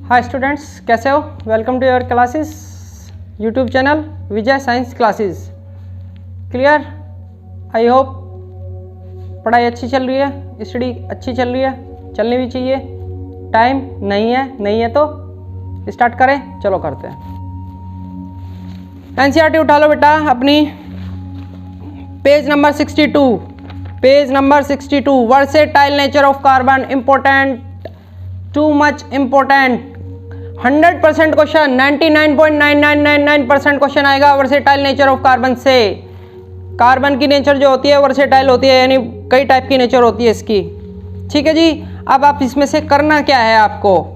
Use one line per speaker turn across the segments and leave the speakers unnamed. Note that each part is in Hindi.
हाय स्टूडेंट्स, कैसे हो? Welcome to your classes YouTube channel Vijay science classes. Clear? I hope पढ़ाई अच्छी चल रही है, स्टडी अच्छी चल रही है, चलनी भी चाहिए। टाइम नहीं है तो स्टार्ट करें। चलो करते हैं। एनसीईआरटी उठा लो बेटा अपनी, page number 62। Page number 62। Versatile nature of carbon important, too much important. 100% question, 99.9999% question आएगा वर्सेटाइल नेचर ऑफ कार्बन से। कार्बन की नेचर जो होती है वर्सेटाइल होती है, यानी कई टाइप की नेचर होती है इसकी। ठीक है जी। अब आप इसमें से करना क्या है, आपको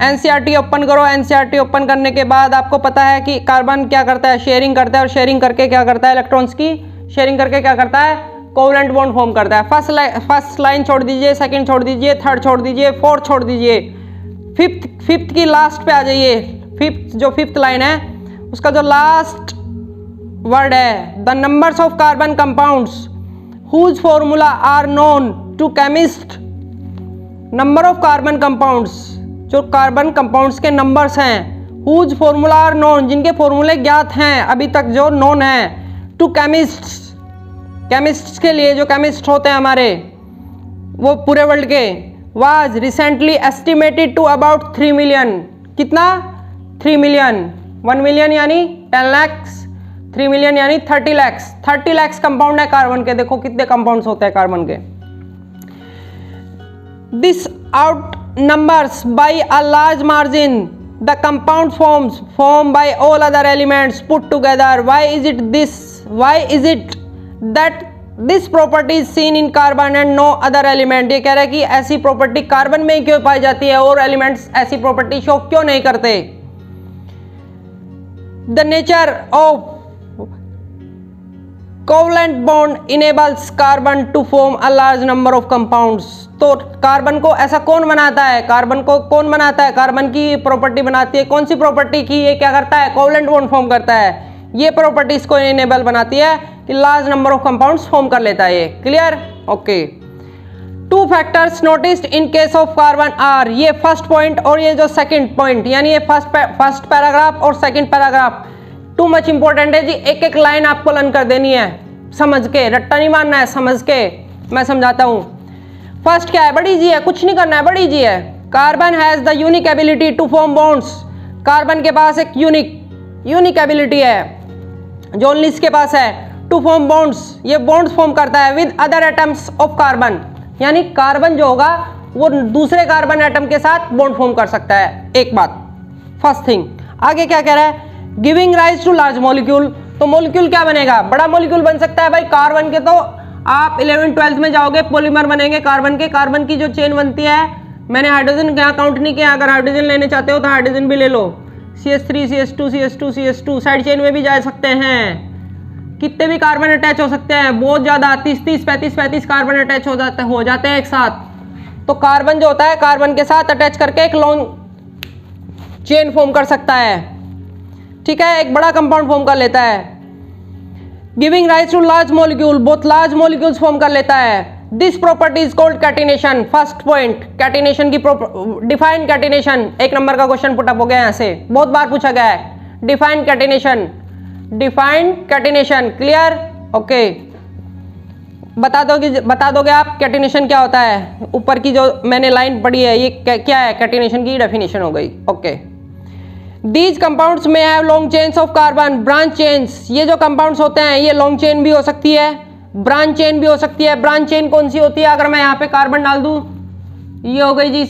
एनसीईआरटी ओपन करो। एनसीईआरटी ओपन करने के बाद आपको पता है कि कार्बन क्या करता है, शेयरिंग करता है, और शेयरिंग करके क्या करता है, इलेक्ट्रॉन्स की शेयरिंग करके क्या करता है, कोवलेंट बॉन्ड फॉर्म करता है। फर्स्ट लाइन छोड़ दीजिए, सेकंड छोड़ दीजिए, थर्ड छोड़ दीजिए, फोर्थ छोड़ दीजिए, फिफ्थ की लास्ट पे आ जाइए। फिफ्थ लाइन है उसका जो लास्ट वर्ड है, the numbers of carbon compounds whose formula are known to chemist. Number of carbon compounds, जो कार्बन कंपाउंड्स के नंबर्स हैं, हुज फॉर्मूला आर नोन, जिनके फॉर्मूले ज्ञात हैं अभी तक, जो नोन है, टू केमिस्ट्स, केमिस्ट्स के लिए, जो केमिस्ट होते हैं हमारे वो पूरे वर्ल्ड के, was recently estimated to about 3 million. कितना? 3 मिलियन। 1 मिलियन यानी 10 लैक्स, 3 मिलियन यानी 30 लैक्स। 30 लैक्स कंपाउंड है कार्बन के। देखो कितने कंपाउंड्स होते हैं कार्बन के। This outnumbers by a large margin the compound form by all other elements put together. Why is it that this property is seen in carbon and no other element. ये कह रहा है कि ऐसी प्रॉपर्टी कार्बन में ही क्यों पाई जाती है और एलिमेंट्स ऐसी प्रॉपर्टी शो क्यों नहीं करते। The nature of covalent bond enables carbon to form a large number of compounds. तो कार्बन को ऐसा कौन बनाता है, कार्बन को कौन बनाता है, कार्बन की प्रॉपर्टी बनाती है। कौन सी प्रॉपर्टी की? ये क्या करता है, कोवलेंट बॉन्ड फॉर्म करता है। ये प्रॉपर्टी इसको इनेबल बनाती है कि large number of compounds form कर लेता है ये। Clear? Okay. 2 factors noticed in case of carbon are, ये फर्स्ट पॉइंट और ये जो सेकंड पॉइंट, यानी ये फर्स्ट पैराग्राफ और second paragraph too much important है जी। एक एक लाइन आपको लर्न कर देनी है समझ के, रट्टा नहीं मारना है, समझ के। मैं समझाता हूं। फर्स्ट क्या है, बड़ी जी है, कुछ नहीं करना है, बड़ी जी है। Carbon has the unique ability to form bonds. Carbon के पास एक यूनिक एबिलिटी है जो ओनली इसके पास है, टू फॉर्म बॉन्ड्स। ये बॉन्ड्स फॉर्म करता है with other atoms of carbon, यानी कार्बन जो होगा वो दूसरे कार्बन एटम के साथ बॉन्ड फॉर्म कर सकता है। एक बात, फर्स्ट थिंग। आगे क्या कह रहा है, giving rise to large molecule. तो मॉलिक्यूल क्या बनेगा, बड़ा मॉलिक्यूल बन सकता है भाई कार्बन के। तो आप 11th-12th में जाओगे, पॉलीमर बनेंगे कार्बन के। कार्बन की जो चेन बनती है, मैंने हाइड्रोजन यहाँ काउंट नहीं किया, अगर हाइड्रोजन लेने चाहते हो तो हाइड्रोजन भी ले लो। CH3 CH2 CH2 CH2 side chain में भी जा सकते हैं। कितने भी कार्बन अटैच हो सकते हैं, बहुत ज़्यादा, 30 35 कार्बन अटैच हो जाते हैं एक साथ। तो कार्बन जो होता है कार्बन के साथ अटैच करके एक लॉन्ग चेन फॉर्म कर सकता है। ठीक है, एक बड़ा कंपाउंड फॉर्म कर लेता है। Giving rise to large molecule, बहुत लार्ज मॉलिक्यूल्स फॉर्म कर लेता है। This property is called catenation. First point, catenation की डिफाइन कैटिनेशन। 1 नंबर का क्वेश्चन पुटअप हो गया यहाँ से, बहुत बार पूछा गया है। Define catenation. क्लियर? ओके। बता दोगे आप कैटिनेशन क्या होता है। ऊपर की जो मैंने लाइन पढ़ी है ये क्या है, कैटिनेशन की डेफिनेशन हो गई। Okay. These compounds may have long chains of carbon, branch chains। ये जो compounds होते हैं ये long chain भी हो सकती है, ब्रांच चेन भी हो सकती है। ब्रांच चेन कौन सी होती है, अगर मैं यहाँ पे कार्बन डाल दूँ, ये हो गई जी,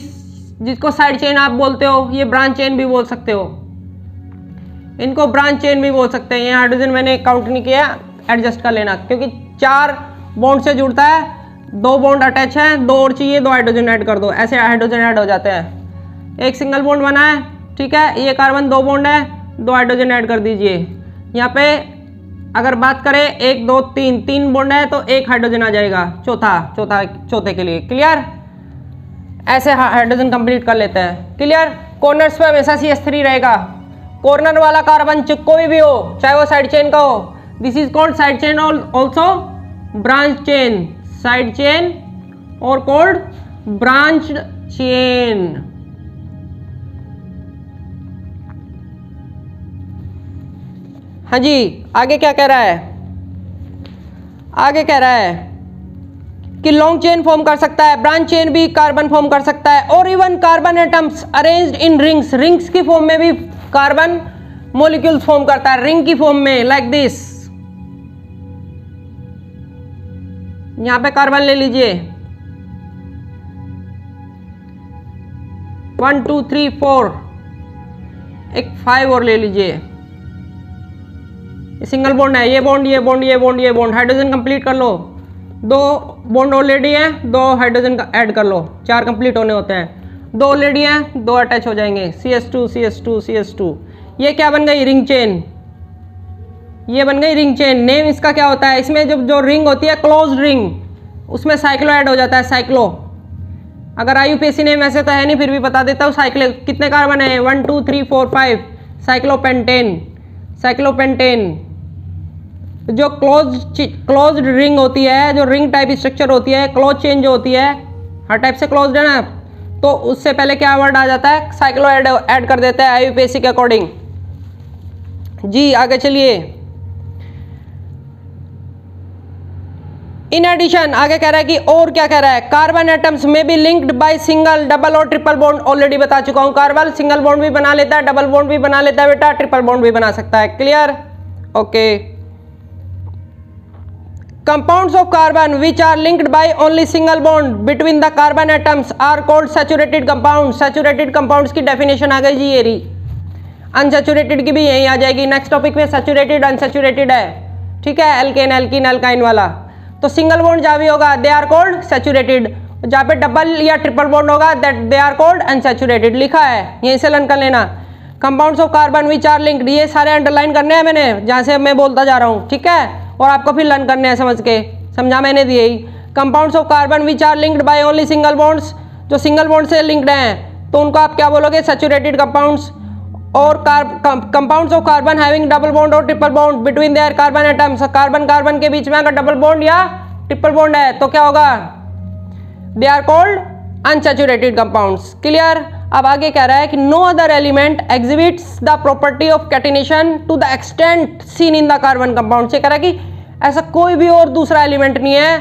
जिसको साइड चेन आप बोलते हो, ये ब्रांच चेन भी बोल सकते हो, इनको ब्रांच चेन भी बोल सकते हैं। ये हाइड्रोजन मैंने काउंट नहीं किया, एडजस्ट कर लेना, क्योंकि 4 बॉन्ड से जुड़ता है, 2 बॉन्ड अटैच हैं, 2 और चाहिए, 2 हाइड्रोजन ऐड कर दो, ऐसे हाइड्रोजन ऐड हो जाते हैं। एक सिंगल बॉन्ड बना है, ठीक है, ये कार्बन 2 बॉन्ड है, 2 हाइड्रोजन ऐड कर दीजिए। यहाँ पे अगर बात करें 1 2 3 बॉन्ड है तो 1 हाइड्रोजन आ जाएगा चौथे के लिए। क्लियर? ऐसे हाइड्रोजन कंप्लीट कर लेते हैं। क्लियर? कॉर्नर्स पे हमेशा CH3 रहेगा। कॉर्नर वाला कार्बन कोई भी हो, चाहे वो साइड चेन का हो, this is called side chain also branch chain. Side chain और कॉल्ड ब्रांच चेन। हाँ जी, आगे क्या कह रहा है? आगे कह रहा है कि लॉन्ग चेन फॉर्म कर सकता है, ब्रांच चेन भी कार्बन फॉर्म कर सकता है, और even carbon atoms arranged in rings, rings की फॉर्म में भी कार्बन मॉलिक्यूल्स फॉर्म करता है, रिंग की फॉर्म में, लाइक दिस। यहां पे कार्बन ले लीजिए, 1 2 3 4, एक 5 और ले लीजिए। सिंगल बॉन्ड है, ये बॉन्ड, ये बॉन्ड, ये बॉन्ड, ये बॉन्ड, हाइड्रोजन कंप्लीट कर लो। 2 बॉन्ड ऑलरेडी है, 2 हाइड्रोजन का ऐड कर लो, 4 कंप्लीट होने होते हैं। 2 ऑलरेडी है, 2 अटैच हो जाएंगे, CS2 CS2 CS2। ये क्या बन गई? Ring chain. ये बन गई रिंग चेन। नेम इसका क्या होता है? इसमें जब जो रिंग होती है क्लोज्ड रिंग, उसमें साइक्लो ऐड हो जाता है, साइक्लो। अगर IUPAC नेम ऐसे तो है नहीं, फिर भी बता देता हूँ। साइक्लो कितने कार्बन है? 1 2 3 4 5, साइक्लोपेंटेन। साइक्लोपेंटेन जो क्लोज्ड रिंग होती है, जो रिंग टाइप स्ट्रक्चर होती है, क्लोज चेन जो होती है, हर टाइप से क्लोज्ड है ना, तो उससे पहले क्या वर्ड आ जाता है? साइक्लो ऐड कर देते हैं IUPAC के अकॉर्डिंग। जी आगे चलिए। इन एडिशन आगे कह रहा है कि और क्या कह रहा है? कार्बन एटम्स में be linked by single, double और ट्रिपल बॉन्ड। ऑलरेडी बता चुका हूं, कार्बन सिंगल बॉन्ड भी बना लेता है, डबल बॉन्ड भी बना लेता है बेटा, ट्रिपल बॉन्ड भी बना सकता है। Clear? Okay. Compounds of carbon which are linked by only single bond between the carbon atoms are called saturated compounds. Saturated compounds की definition आ गई जी ये रही। Unsaturated की भी यही आ जाएगी। नेक्स्ट टॉपिक में saturated unsaturated है, ठीक है, एल्केन एल्कीन एल्काइन वाला। तो सिंगल बॉन्ड जहाँ भी होगा दे आर कॉल्ड सैचुरेटेड, जहाँ पे डबल या ट्रिपल बॉन्ड होगा that they are called unsaturated. लिखा है, यहीं से लर्न कर लेना। Compounds of carbon which are linked, ये सारे अंडरलाइन करने हैं मैंने, जहाँ से मैं बोलता जा रहा हूँ, ठीक है, और आपको फिर लर्न करने हैं समझ के, समझा मैंने दिए ही। Compounds of carbon which are linked by only single bonds, जो सिंगल बॉन्ड से लिंक्ड हैं तो उनको आप क्या बोलोगे? Saturated compounds. और compounds of carbon having double bond और triple bond between their carbon atoms, carbon carbon के बीच में अगर डबल बॉन्ड या ट्रिपल बॉन्ड है तो क्या होगा? They are called unsaturated compounds. Clear? अब आगे कह रहा है कि no other element exhibits the property of catenation to the extent seen in the carbon compound. से कह रहा है कि ऐसा कोई भी और दूसरा एलिमेंट नहीं है,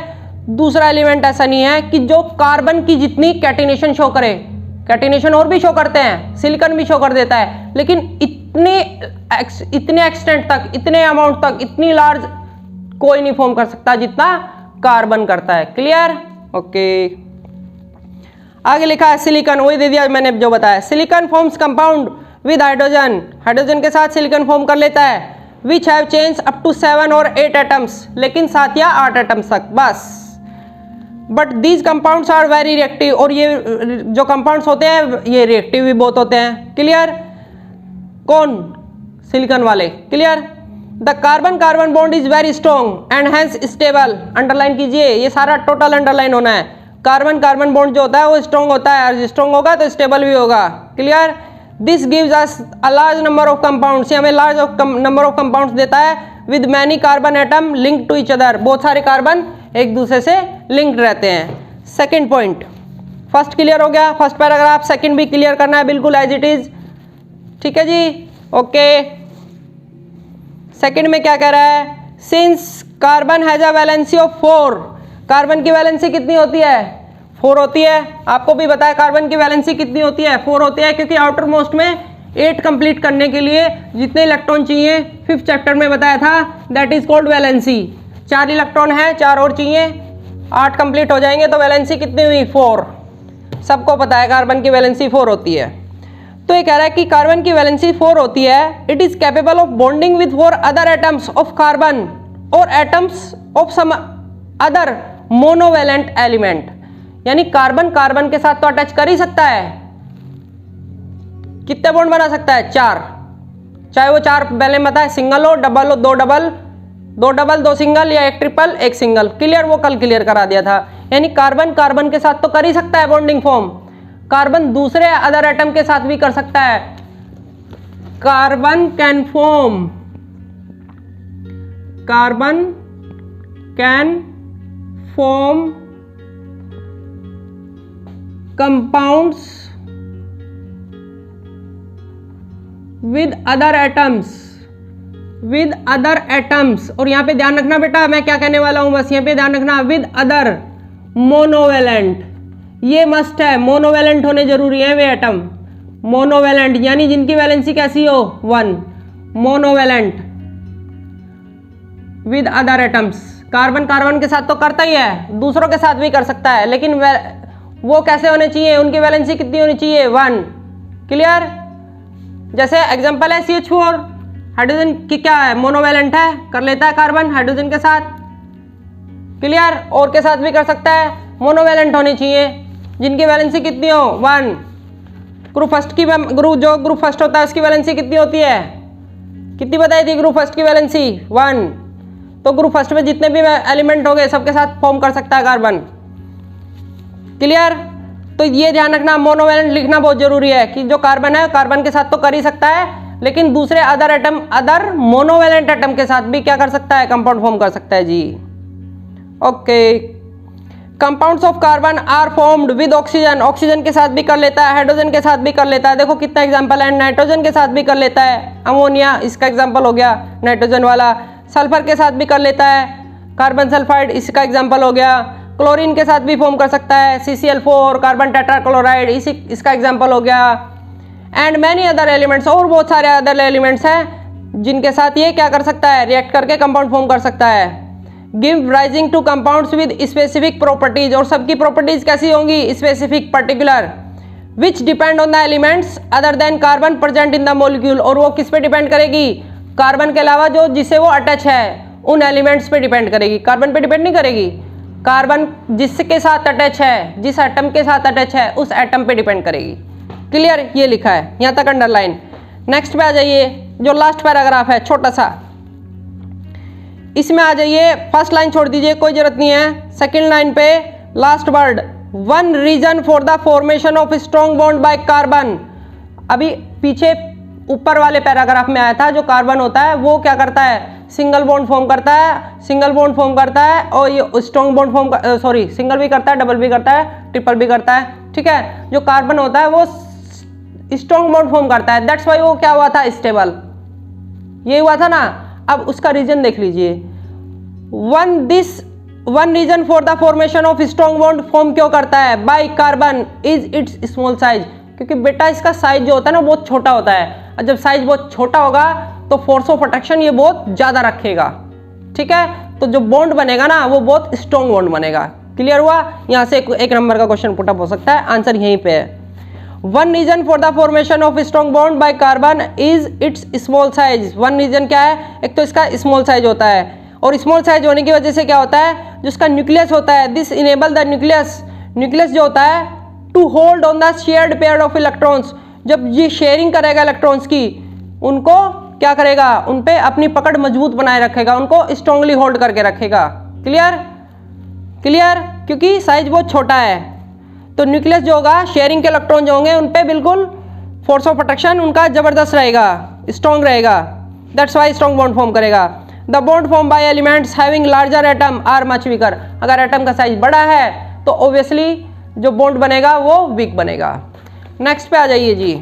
दूसरा एलिमेंट ऐसा नहीं है कि जो कार्बन की जितनी कैटिनेशन शो करे। कैटिनेशन और भी शो करते हैं, सिलिकॉन भी शो कर देता है, लेकिन इतने एक्सटेंट तक, इतने अमाउंट तक, इतनी लार्ज कोई नहीं फॉर्म कर सकता जितना कार्बन करता है। क्लियर? ओके। आगे लिखा है सिलिकॉन, वही दे दिया मैंने जो बताया। Silicon forms compound with hydrogen, hydrogen के साथ सिलिकॉन फॉर्म कर लेता है। Which have chains up to 7 और 8 एटम्स, लेकिन 7 या 8 एटम्स तक बस। But these compounds are very reactive, और ये जो कंपाउंड्स होते हैं ये रिएक्टिव भी बहुत होते हैं। क्लियर? कौन? सिलिकॉन वाले। Clear? The carbon carbon bond is very strong and hence stable. Underline कीजिए, ये सारा टोटल अंडरलाइन होना है। कार्बन कार्बन बॉन्ड जो होता है वो स्ट्रॉन्ग होता है, और स्ट्रॉन्ग होगा तो स्टेबल भी होगा। Clear? This gives us a large number of compounds, ये हमें लार्ज नंबर ऑफ कंपाउंड्स देता है with many carbon atom link to each other, बहुत सारे कार्बन एक दूसरे से लिंक्ड रहते हैं। सेकंड पॉइंट, फर्स्ट क्लियर हो गया, फर्स्ट पैराग्राफ। सेकंड भी क्लियर करना है बिल्कुल एज इट इज, ठीक है जी? ओके। सेकंड में क्या कह रहा है? Since carbon has a valency of 4, carbon की वैलेंसी कितनी होती है? 4 होती है। आपको भी बताया कार्बन की वैलेंसी कितनी होती है? 4 होती है, क्योंकि आउटर मोस्ट में 8 कंप्लीट करने के लिए जितने इलेक्ट्रॉन चाहिए 5th चैप्टर में बताया था, that is called valency. 4 electron है, 4 और चाहिए, 8 कंप्लीट हो जाएंगे, तो वैलेंसी कितनी हुई? 4। सबको पता है कार्बन की वैलेंसी 4 होती है। तो ये कह रहा है कि कार्बन की वैलेंसी 4 होती है। It is capable of bonding with 4 other atoms of carbon और atoms of some other monovalent element, यानी कार्बन कार्बन के साथ तो अटैच कर ही सकता है। कितने बॉन्ड बना सकता है? 4, चाहे वो 4 पहले बताए सिंगल हो, डबल हो, 2 डबल, 2 डबल 2 सिंगल, या 1 ट्रिपल 1 सिंगल। क्लियर? वो कल क्लियर करा दिया था। यानी कार्बन कार्बन के साथ तो कर ही सकता है बॉन्डिंग फॉर्म, कार्बन दूसरे अदर एटम के साथ भी कर सकता है। Carbon can form, carbon can form compounds with other atoms with other atoms, और यहाँ पे ध्यान रखना बेटा मैं क्या कहने वाला हूँ, बस यहाँ पे ध्यान रखना, विद अदर मोनोवेलेंट, ये मस्ट है, मोनोवेलेंट होने जरूरी है वे एटम, मोनोवेलेंट यानी जिनकी वैलेंसी कैसी हो 1, monovalent with other atoms. Carbon carbon के साथ तो करता ही है, दूसरों के साथ भी कर सकता है, लेकिन वो कैसे होने चाहिए, उनकी वैलेंसी कितनी होनी चाहिए 1। क्लियर? जैसे एग्जांपल है CH4, हाइड्रोजन की क्या है, मोनोवेलेंट है, कर लेता है कार्बन हाइड्रोजन के साथ। क्लियर? और के साथ भी कर सकता है, मोनोवेलेंट होनी चाहिए, जिनकी वैलेंसी कितनी हो 1। ग्रुप फर्स्ट की जो ग्रुप फर्स्ट होता है उसकी वैलेंसी कितनी होती है, कितनी बताई थी ग्रुप फर्स्ट की वैलेंसी 1। तो ग्रुप फर्स्ट में जितने भी एलिमेंट हो गए सबके साथ फॉर्म कर सकता है कार्बन। क्लियर? तो ये ध्यान रखना, मोनोवेलेंट लिखना बहुत जरूरी है कि जो कार्बन है कार्बन के साथ तो कर ही सकता है, लेकिन दूसरे other atom, other monovalent atom के साथ भी क्या कर सकता है, कंपाउंड फॉर्म कर सकता है जी। Okay, compounds of carbon are formed with oxygen, oxygen के साथ भी कर लेता है, हाइड्रोजन के साथ भी कर लेता है, देखो कितना एग्जांपल है, नाइट्रोजन के साथ भी कर लेता है, अमोनिया इसका एग्जांपल हो गया नाइट्रोजन वाला, सल्फर के साथ भी कर लेता है, कार्बन सल्फाइड इसका एग्जांपल हो गया, क्लोरीन के साथ भी फॉर्म कर सकता है, CCl4, कार्बन टेट्राक्लोराइड इसका एग्जांपल हो गया, एंड मैनी अदर एलिमेंट्स, और बहुत सारे अदर एलिमेंट्स हैं जिनके साथ ये क्या कर सकता है, रिएक्ट करके कंपाउंड फॉर्म कर सकता है। Give rising two compounds with specific properties, और सबकी प्रॉपर्टीज कैसी होंगी, specific, particular, which depend on the elements other than carbon present in the molecule, और वो किस पे डिपेंड करेगी, कार्बन के अलावा जो जिससे वो अटैच है उन एलिमेंट्स पे डिपेंड करेगी, कार्बन पे डिपेंड नहीं करेगी। कार्बन जिसके साथ अटैच है, जिस एटम के साथ अटैच है उस एटम पे डिपेंड करेगी। क्लियर? ये लिखा है यहाँ तक अंडरलाइन। नेक्स्ट पे आ जाइए, जो लास्ट पैराग्राफ है छोटा सा, इसमें आ जाइए, फर्स्ट लाइन छोड़ दीजिए, कोई जरूरत नहीं है, सेकंड लाइन पे last word, one reason for the formation of strong bond by carbon. अभी पीछे ऊपर वाले पैराग्राफ में आया था, जो कार्बन होता है वो क्या करता है, सिंगल बॉन्ड फॉर्म करता है, सिंगल बॉन्ड फॉर्म करता है, और ये strong bond form, sorry single भी करता है, डबल भी करता है, ट्रिपल भी करता है। ठीक है, जो कार्बन होता है वो स्ट्रॉन्ग बॉन्ड फॉर्म करता है, दैट्स वाई वो क्या हुआ था, स्टेबल, ये हुआ था ना। अब उसका रीजन देख लीजिए, one reason for the formation of strong bond form क्यों करता है by carbon is its small size, क्योंकि बेटा इसका साइज जो होता है ना बहुत छोटा होता है, और जब साइज बहुत छोटा होगा तो फोर्स ऑफ अट्रैक्शन ये बहुत ज्यादा रखेगा। ठीक है, तो जो बॉन्ड बनेगा ना वो बहुत स्ट्रॉन्ग बॉन्ड बनेगा। क्लियर हुआ? यहां से एक नंबर का क्वेश्चन पुटअप हो सकता है, आंसर यहीं पे है। One reason for the formation of strong bond by carbon is its small size. One reason क्या है, एक तो इसका स्मॉल साइज होता है, और स्मॉल साइज होने की वजह से क्या होता है, जो इसका न्यूक्लियस होता है, दिस इनेबल द न्यूक्लियस जो होता है to hold on the shared pair of electrons, जब ये शेयरिंग करेगा इलेक्ट्रॉन्स की, उनको क्या करेगा, उन पे अपनी पकड़ मजबूत बनाए रखेगा, उनको स्ट्रांगली होल्ड करके रखेगा। क्लियर? क्लियर? क्योंकि साइज बहुत छोटा है, तो न्यूक्लियस जो होगा, शेयरिंग के इलेक्ट्रॉन जो होंगे उन पे बिल्कुल फोर्स ऑफ अट्रैक्शन उनका जबरदस्त रहेगा, स्ट्रॉन्ग रहेगा, that's why strong bond form करेगा। The bond form by elements having larger atom are much weaker, अगर एटम का साइज बड़ा है तो ऑब्वियसली जो बॉन्ड बनेगा वो वीक बनेगा। नेक्स्ट पे आ जाइए जी,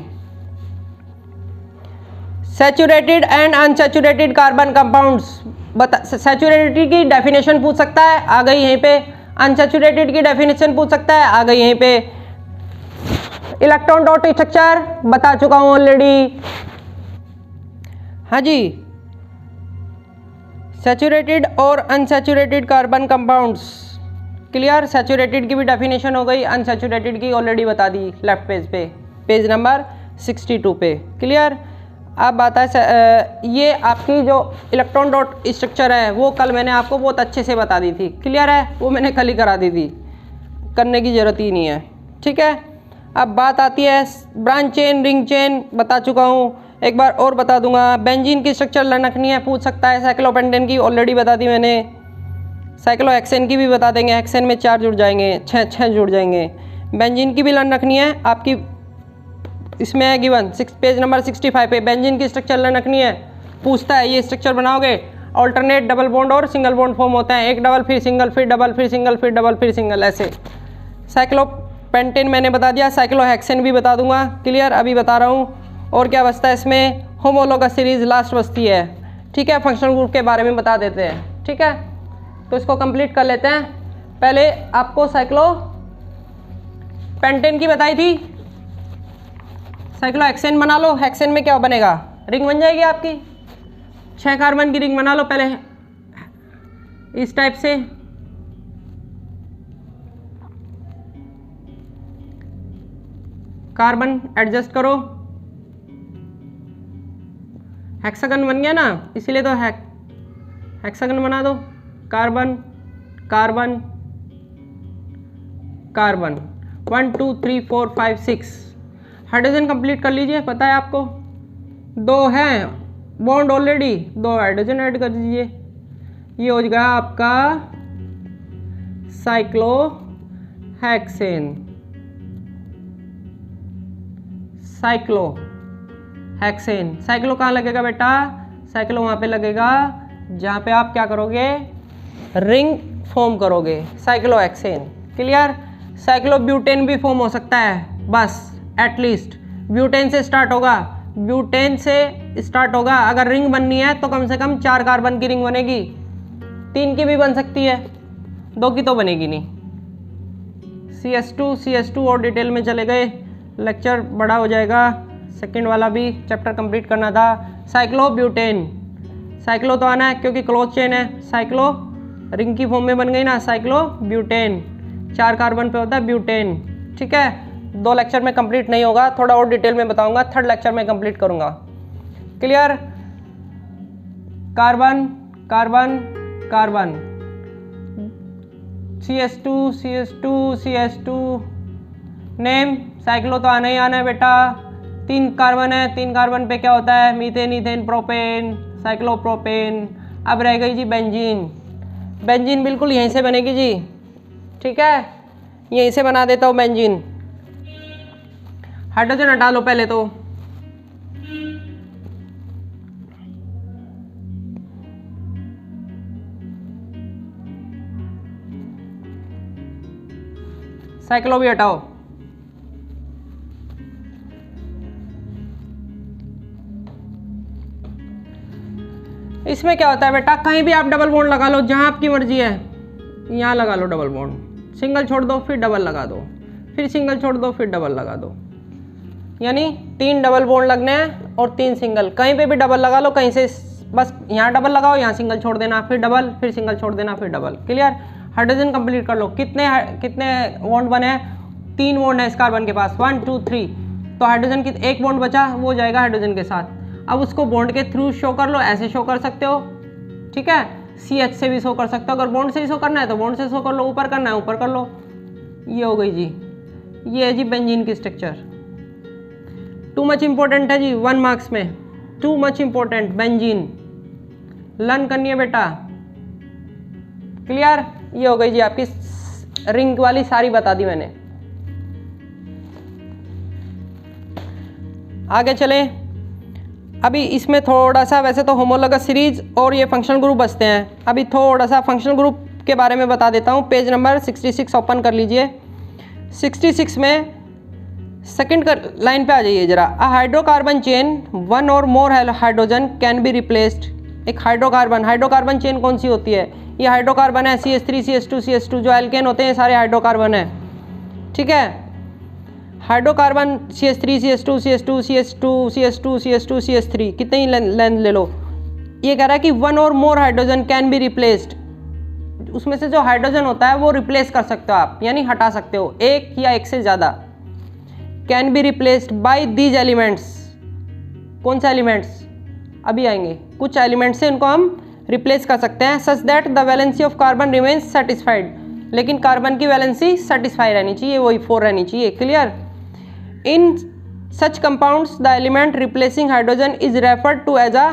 saturated and unsaturated carbon compounds, saturated की डेफिनेशन पूछ सकता है, आ गई यहीं पे, अनसैचुरेटेड की डेफिनेशन पूछ सकता है, आ गई यहीं पे, इलेक्ट्रॉन डॉट स्ट्रक्चर बता चुका हूं ऑलरेडी। हाँ जी, सैचुरेटेड और unsaturated carbon compounds. Clear? Saturated की भी डेफिनेशन हो गई, अनसैचुरेटेड की ऑलरेडी बता दी लेफ्ट पेज पे, पेज नंबर 62 पे। क्लियर? अब बात है ये आपकी जो इलेक्ट्रॉन डॉट स्ट्रक्चर है वो कल मैंने आपको बहुत अच्छे से बता दी थी। क्लियर है? वो मैंने कल ही करा दी थी, करने की ज़रूरत ही नहीं है। ठीक है, अब बात आती है ब्रांच चेन, रिंग चेन बता चुका हूँ, एक बार और बता दूंगा। बेंजीन की स्ट्रक्चर रखनी है, पूछ सकता है। साइक्लोपेंटेन की ऑलरेडी बता दी मैंने, साइक्लोहेक्सेन की भी बता देंगे, हेक्सेन में 4 जुड़ जाएंगे, 6 जुड़ जाएंगे। बेंजीन की भी लाइन रखनी है आपकी, इसमें है गिवन पेज नंबर 65 पे, बेंजीन की स्ट्रक्चर लाइन रखनी है। पूछता है ये स्ट्रक्चर बनाओगे, ऑल्टरनेट डबल बॉन्ड और सिंगल बॉन्ड फॉर्म होते हैं, एक डबल फिर सिंगल फिर डबल फिर सिंगल फिर डबल फिर सिंगल, ऐसे। साइक्लोपेंटेन मैंने बता दिया, साइक्लोहेक्सेन भी बता दूंगा। क्लियर? अभी बता रहा हूँ। और क्या बचता है इसमें, होमोलोगस सीरीज लास्ट बचती है। ठीक है, फंक्शनल ग्रुप के बारे में बता देते हैं। ठीक है, तो इसको कंप्लीट कर लेते हैं। पहले आपको साइक्लोपेंटेन की बताई थी, साइक्लोहेक्सेन बना लो। हेक्सेन में क्या बनेगा, रिंग बन जाएगी आपकी। 6 कार्बन की रिंग बना लो पहले इस टाइप से। कार्बन एडजस्ट करो, हेक्सागन बन गया ना, इसीलिए तो हेक्सागन बना दो। Carbon carbon carbon 1 2 3 4 5 6। Hydrogen complete कर लीजिए, पता है आपको 2 हैं बॉन्ड ऑलरेडी, 2 हाइड्रोजन ऐड कर दीजिए। ये हो जाएगा आपका साइक्लोहेक्सेन। साइक्लोहेक्सेन, साइक्लो कहाँ लगेगा बेटा, साइक्लो वहाँ पे लगेगा जहाँ पे आप क्या करोगे, रिंग फॉर्म करोगे, साइक्लोहेक्सेन। क्लियर। साइक्लोब्यूटेन भी फॉर्म हो सकता है, बस एटलीस्ट ब्यूटेन से स्टार्ट होगा, ब्यूटेन से स्टार्ट होगा। अगर रिंग बननी है तो कम से कम 4 कार्बन की रिंग बनेगी, 3 की भी बन सकती है, 2 की तो बनेगी नहीं। CS2 और डिटेल में चले गए, लेक्चर बड़ा हो जाएगा। सेकंड वाला भी चैप्टर कंप्लीट करना था। साइक्लोब्यूटेन, साइक्लो तो आना है क्योंकि क्लोज चेन है, साइक्लो रिंग की फॉर्म में बन गई ना, साइक्लोब्यूटेन 4 कार्बन पे होता है ब्यूटेन। ठीक है, 2 लेक्चर में कंप्लीट नहीं होगा, थोड़ा और डिटेल में बताऊंगा, 3rd लेक्चर में कंप्लीट करूंगा। Clear. Carbon carbon carbon CS2 name, cyclo तो आना ही आना है बेटा। 3 कार्बन है, 3 कार्बन पे क्या होता है, मीथेन इथेन प्रोपेन, साइक्लोप्रोपेन। अब रह गई जी बेंजीन। बेंजीन बिल्कुल यहीं से बनेगी जी, ठीक है, यहीं से बना देता हूँ बेंजीन। हाइड्रोजन हटा लो पहले तो, साइक्लो भी हटाओ। इसमें क्या होता है बेटा, कहीं भी आप डबल बॉन्ड लगा लो, जहां आपकी मर्जी है, यहां लगा लो डबल बॉन्ड, सिंगल छोड़ दो फिर डबल लगा दो, फिर सिंगल छोड़ दो फिर डबल लगा दो, यानी 3 डबल बॉन्ड लगने हैं और 3 सिंगल। कहीं पे भी डबल लगा लो, कहीं से बस यहाँ डबल लगाओ, यहाँ सिंगल छोड़ देना, फिर डबल, फिर सिंगल छोड़ देना, फिर डबल। क्लियर। हाइड्रोजन कंप्लीट कर लो। कितने बॉन्ड बने हैं, 3 बॉन्ड है इस कार्बन के पास, 1 2 3। तो हाइड्रोजन की 1 बॉन्ड बचा, वो जाएगा हाइड्रोजन के साथ। अब उसको बॉन्ड के थ्रू शो कर लो, ऐसे शो कर सकते हो, ठीक है, CH से भी शो कर सकते हो। अगर बॉन्ड से ही शो करना है तो बॉन्ड से शो कर लो, ऊपर करना है ऊपर कर लो। ये हो गई जी, ये है जी बेंजीन की स्ट्रक्चर। टू मच इंपॉर्टेंट है जी 1 मार्क्स में, to much important. Benzene learn करनी है बेटा। क्लियर। ये हो गई जी आपकी रिंग वाली सारी बता दी मैंने। आगे चले। अभी इसमें थोड़ा सा, वैसे तो होमोलॉगस सीरीज और ये फंक्शनल ग्रुप बचते हैं, अभी थोड़ा सा फंक्शनल ग्रुप के बारे में बता देता हूँ। पेज नंबर 66 ओपन कर लीजिए। 66 में सेकंड लाइन पे आ जाइए जरा। अ हाइड्रोकार्बन चेन 1 और more hydrogen can be replaced. एक हाइड्रोकार्बन चेन कौन सी होती है, ये हाइड्रोकार्बन है, CH3 CH2 CH2 जो एल्केन होते हैं सारे हाइड्रोकार्बन है, ठीक है। Hydrocarbon CH3 CH2 CH2 CH2 CH2 CH2 CH3 कितने ही लेंथ ले लो। ये कह रहा है कि 1 और more hydrogen can be replaced. उसमें से जो हाइड्रोजन होता है वो रिप्लेस कर सकते हो आप, यानी हटा सकते हो, एक या एक से ज़्यादा। Can be replaced by these elements. कौन से एलिमेंट्स, अभी आएंगे। कुछ एलिमेंट्स से इनको हम रिप्लेस कर सकते हैं, such that the valency of carbon remains satisfied. लेकिन कार्बन की वैलेंसी सेटिस्फाई रहनी चाहिए, वही 4 रहनी चाहिए। Clear. In such compounds the element replacing hydrogen is referred to as a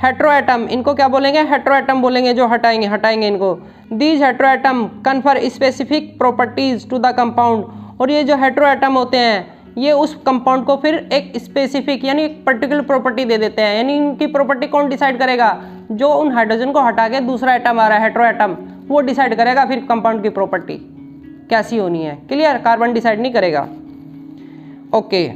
heteroatom. इनको क्या बोलेंगे, हेट्रोएटम बोलेंगे, जो हटाएंगे इनको। These heteroatom confer specific properties to the compound. और ये जो हेट्रोएटम होते हैं ये उस कंपाउंड को फिर एक स्पेसिफिक यानी एक पर्टिकुलर प्रॉपर्टी दे देते हैं। यानी इनकी प्रॉपर्टी कौन डिसाइड करेगा, जो उन हाइड्रोजन को हटा के दूसरा एटम आ रहा है हेट्रोएटम, वो डिसाइड करेगा फिर कंपाउंड की प्रॉपर्टी कैसी होनी है। क्लियर। कार्बन डिसाइड नहीं करेगा। Okay.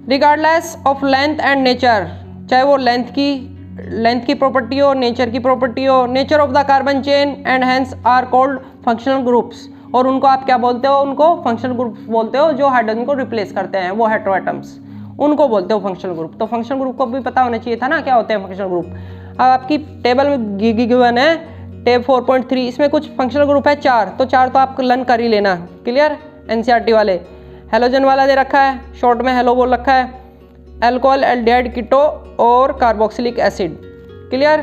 Regardless of length and nature, चाहे वो लेंथ की लेंथ की प्रॉपर्टी हो, नेचर की प्रॉपर्टी हो, nature of the carbon chain and hence are called functional groups, और उनको आप क्या बोलते हो, उनको फंक्शनल ग्रुप बोलते हो जो हाइड्रोजन को रिप्लेस करते हैं, वो हेटेरोएटम्स, उनको बोलते हो फंक्शनल ग्रुप। तो फंक्शनल ग्रुप को भी पता होना चाहिए था ना क्या होते हैं फंक्शनल ग्रुप। अब आपकी टेबल में गिवन है टेब 4.3, इसमें कुछ फंक्शनल ग्रुप है 4, तो 4 तो आप लर्न कर ही लेना, क्लियर। एनसीईआरटी वाले हेलोजन वाला दे रखा है, शॉर्ट में हेलो बोल रखा है, अल्कोहल, एल्डिहाइड, कीटो और कार्बोक्सिलिक एसिड, क्लियर।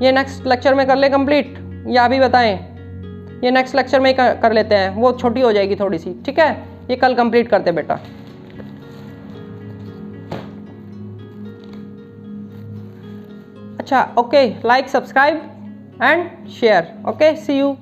ये नेक्स्ट लेक्चर में कर ले कंप्लीट, या अभी बताएं? ये नेक्स्ट लेक्चर में कर लेते हैं, वो छोटी हो जाएगी थोड़ी सी, ठीक है। ये कल कंप्लीट करते बेटा। अच्छा, okay, like, subscribe and share, okay, see you.